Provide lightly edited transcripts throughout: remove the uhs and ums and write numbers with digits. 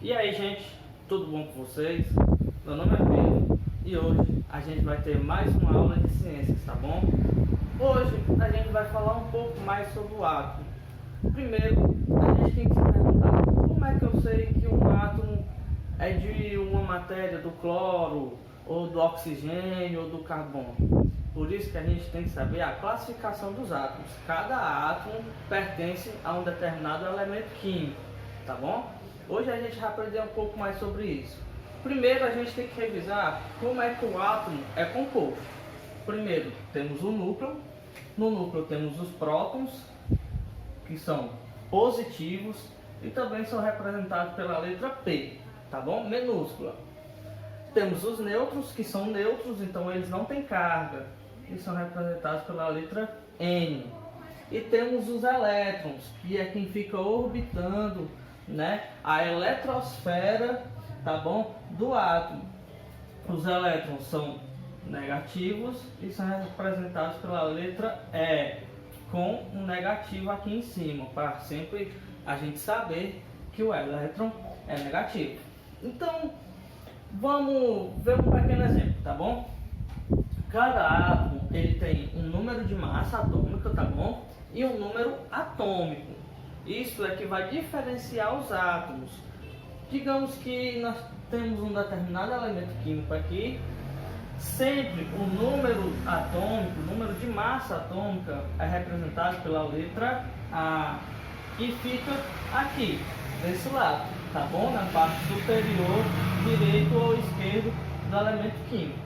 E aí, gente, tudo bom com vocês? Meu nome é Pedro e hoje a gente vai ter mais uma aula de ciências, tá bom? Hoje a gente vai falar um pouco mais sobre o átomo. Primeiro, a gente tem que se perguntar como é que eu sei que um átomo é de uma matéria do cloro, ou do oxigênio, ou do carbono. Por isso que a gente tem que saber a classificação dos átomos. Cada átomo pertence a um determinado elemento químico, tá bom? Hoje a gente vai aprender um pouco mais sobre isso. Primeiro a gente tem que revisar como é que o átomo é composto. Primeiro temos o núcleo. No núcleo temos os prótons, que são positivos e também são representados pela letra P, tá bom? Minúscula. Temos os nêutrons, que são neutros, então eles não têm carga e são representados pela letra N. E temos os elétrons, que é quem fica orbitando, né, a eletrosfera, tá bom, do átomo. Os elétrons são negativos e são representados pela letra E, com um negativo aqui em cima, para sempre a gente saber que o elétron é negativo. Então, vamos ver um pequeno exemplo, tá bom? Cada átomo ele tem um número de massa atômica, tá bom? E um número atômico. Isso é que vai diferenciar os átomos. Digamos que nós temos um determinado elemento químico aqui. Sempre o número atômico, o número de massa atômica é representado pela letra A. E fica aqui, desse lado, tá bom? Na parte superior, direito ou esquerdo do elemento químico.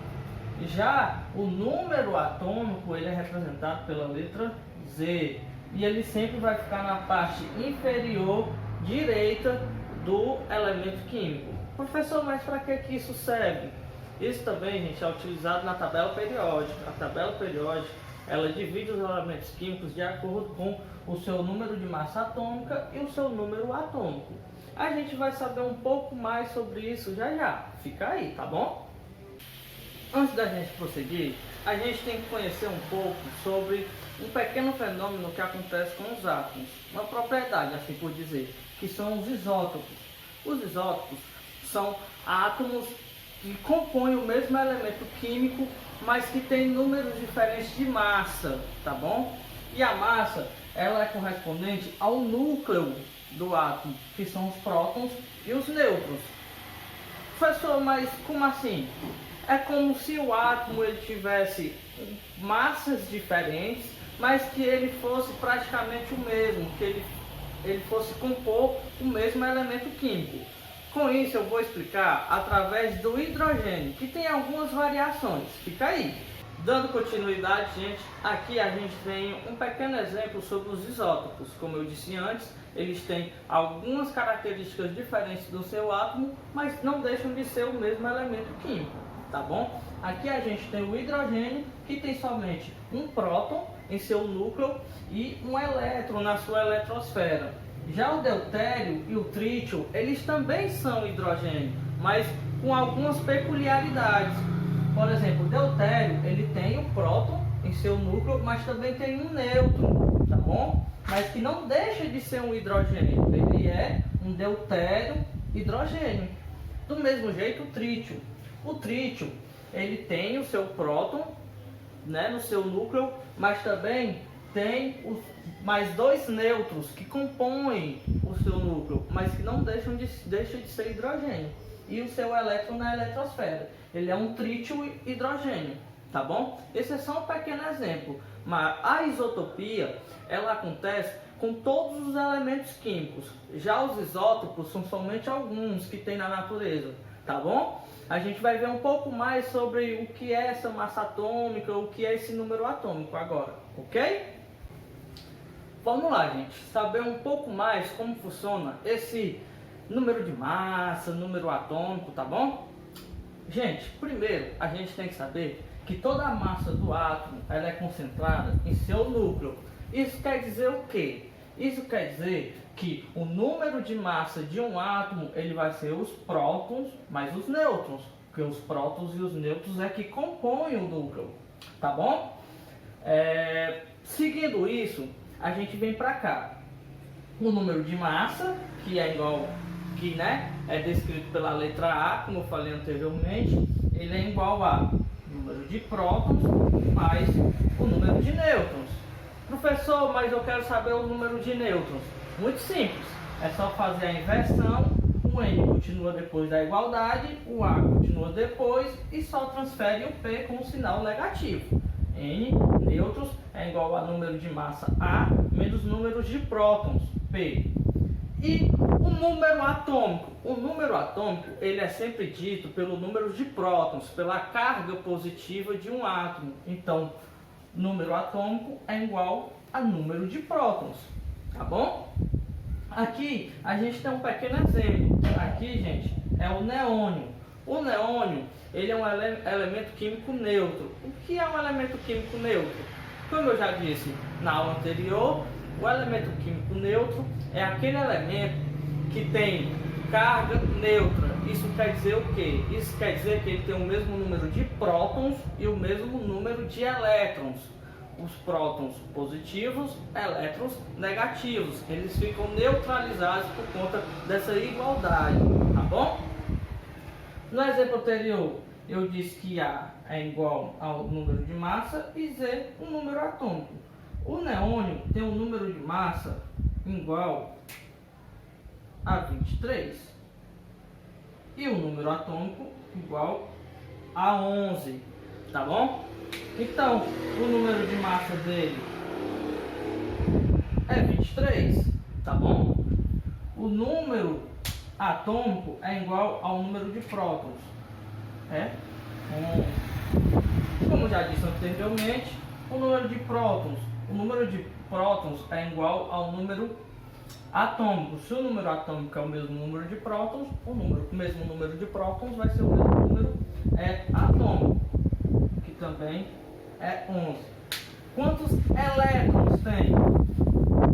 Já o número atômico ele é representado pela letra Z. E ele sempre vai ficar na parte inferior direita do elemento químico. Professor, mas para que isso serve? Isso também, gente, é utilizado na tabela periódica. A tabela periódica ela divide os elementos químicos de acordo com o seu número de massa atômica e o seu número atômico. A gente vai saber um pouco mais sobre isso já já. Fica aí, tá bom? Antes da gente prosseguir, a gente tem que conhecer um pouco sobre um pequeno fenômeno que acontece com os átomos, uma propriedade, assim por dizer, que são os isótopos. Os isótopos são átomos que compõem o mesmo elemento químico, mas que têm números diferentes de massa, tá bom? E a massa, ela é correspondente ao núcleo do átomo, que são os prótons e os nêutrons. Professor, mas como assim? É como se o átomo ele tivesse massas diferentes, mas que ele fosse praticamente o mesmo, que ele fosse compor o mesmo elemento químico. Com isso eu vou explicar através do hidrogênio, que tem algumas variações. Fica aí. Dando continuidade, gente, aqui a gente tem um pequeno exemplo sobre os isótopos. Como eu disse antes, eles têm algumas características diferentes do seu átomo, mas não deixam de ser o mesmo elemento químico, tá bom? Aqui a gente tem o hidrogênio, que tem somente um próton em seu núcleo e um elétron na sua eletrosfera. Já o deutério e o trítio, eles também são hidrogênio, mas com algumas peculiaridades. Por exemplo, o deutério, ele tem o próton em seu núcleo, mas também tem um nêutron, tá bom? Mas que não deixa de ser um hidrogênio, ele é um deutério hidrogênio. Do mesmo jeito, o trítio. O trítio, ele tem o seu próton, né, no seu núcleo, mas também tem mais dois nêutrons que compõem o seu núcleo, mas que não deixam de ser hidrogênio. E o seu elétron na eletrosfera. Ele é um trítio hidrogênio, tá bom? Esse é só um pequeno exemplo. Mas a isotopia, ela acontece com todos os elementos químicos. Já os isótopos são somente alguns que tem na natureza, tá bom? A gente vai ver um pouco mais sobre o que é essa massa atômica, o que é esse número atômico agora, ok? Vamos lá, gente, saber um pouco mais como funciona esse número de massa, número atômico, tá bom? Gente, primeiro a gente tem que saber que toda a massa do átomo ela é concentrada em seu núcleo. Isso quer dizer o quê? Isso quer dizer que o número de massa de um átomo ele vai ser os prótons mais os nêutrons, porque os prótons e os nêutrons é que compõem o núcleo, tá bom? Seguindo isso, a gente vem para cá. O número de massa, que é igual que, né, é descrito pela letra A, como eu falei anteriormente, ele é igual a número de prótons mais o número de nêutrons. Professor, mas eu quero saber o número de nêutrons. Muito simples, é só fazer a inversão, o N continua depois da igualdade, o A continua depois e só transfere o P com um sinal negativo. N nêutrons é igual a número de massa A menos números de prótons, P. E o número atômico? O número atômico ele é sempre dito pelo número de prótons, pela carga positiva de um átomo. Então, número atômico é igual a número de prótons, tá bom? Aqui a gente tem um pequeno exemplo. Aqui, gente, é o neônio. O neônio ele é um elemento químico neutro. O que é um elemento químico neutro? Como eu já disse na aula anterior, o elemento químico neutro é aquele elemento que tem carga neutra. Isso quer dizer o quê? Isso quer dizer que ele tem o mesmo número de prótons e o mesmo número de elétrons. Os prótons positivos, elétrons negativos. Eles ficam neutralizados por conta dessa igualdade, tá bom? No exemplo anterior, eu disse que A é igual ao número de massa e Z o número atômico. O neônio tem um número de massa igual a 23 e o número atômico igual a 11, tá bom? Então, o número de massa dele é 23, tá bom? O número atômico é igual ao número de prótons, é 11. Como já disse anteriormente, o número de prótons é igual ao número atômico. Se o número atômico é o mesmo número de prótons, o mesmo número de prótons vai ser o mesmo número atômico, que também é 11. Quantos elétrons tem?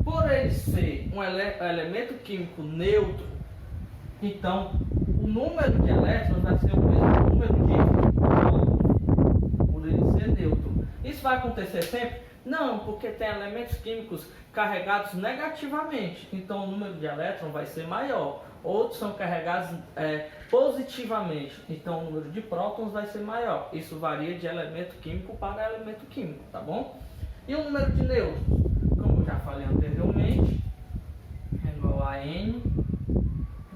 Por ele ser um elemento químico neutro, então o número de elétrons vai ser o mesmo número de prótons, por ele ser neutro. Isso vai acontecer sempre? Não, porque tem elementos químicos carregados negativamente, então o número de elétrons vai ser maior. Outros são carregados positivamente, então o número de prótons vai ser maior. Isso varia de elemento químico para elemento químico, tá bom? E o número de nêutrons? Como eu já falei anteriormente, é igual a N,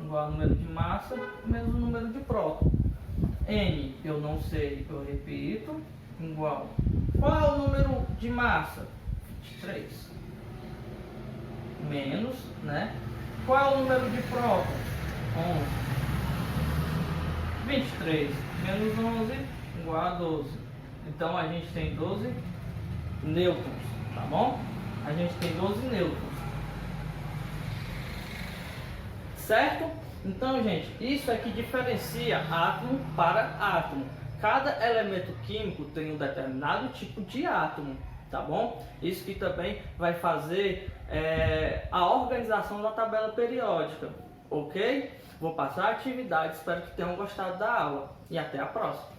igual ao número de massa, menos o número de prótons. N, eu não sei, eu repito, igual. Qual é o número de massa? 23. Menos, né? Qual é o número de prótons? 11. 23 menos 11 igual a 12. Então a gente tem 12 nêutrons, tá bom? A gente tem 12 nêutrons. Certo? Então, gente, isso é que diferencia átomo para átomo. Cada elemento químico tem um determinado tipo de átomo, tá bom? Isso que também vai fazer a organização da tabela periódica, ok? Vou passar a atividade, espero que tenham gostado da aula e até a próxima.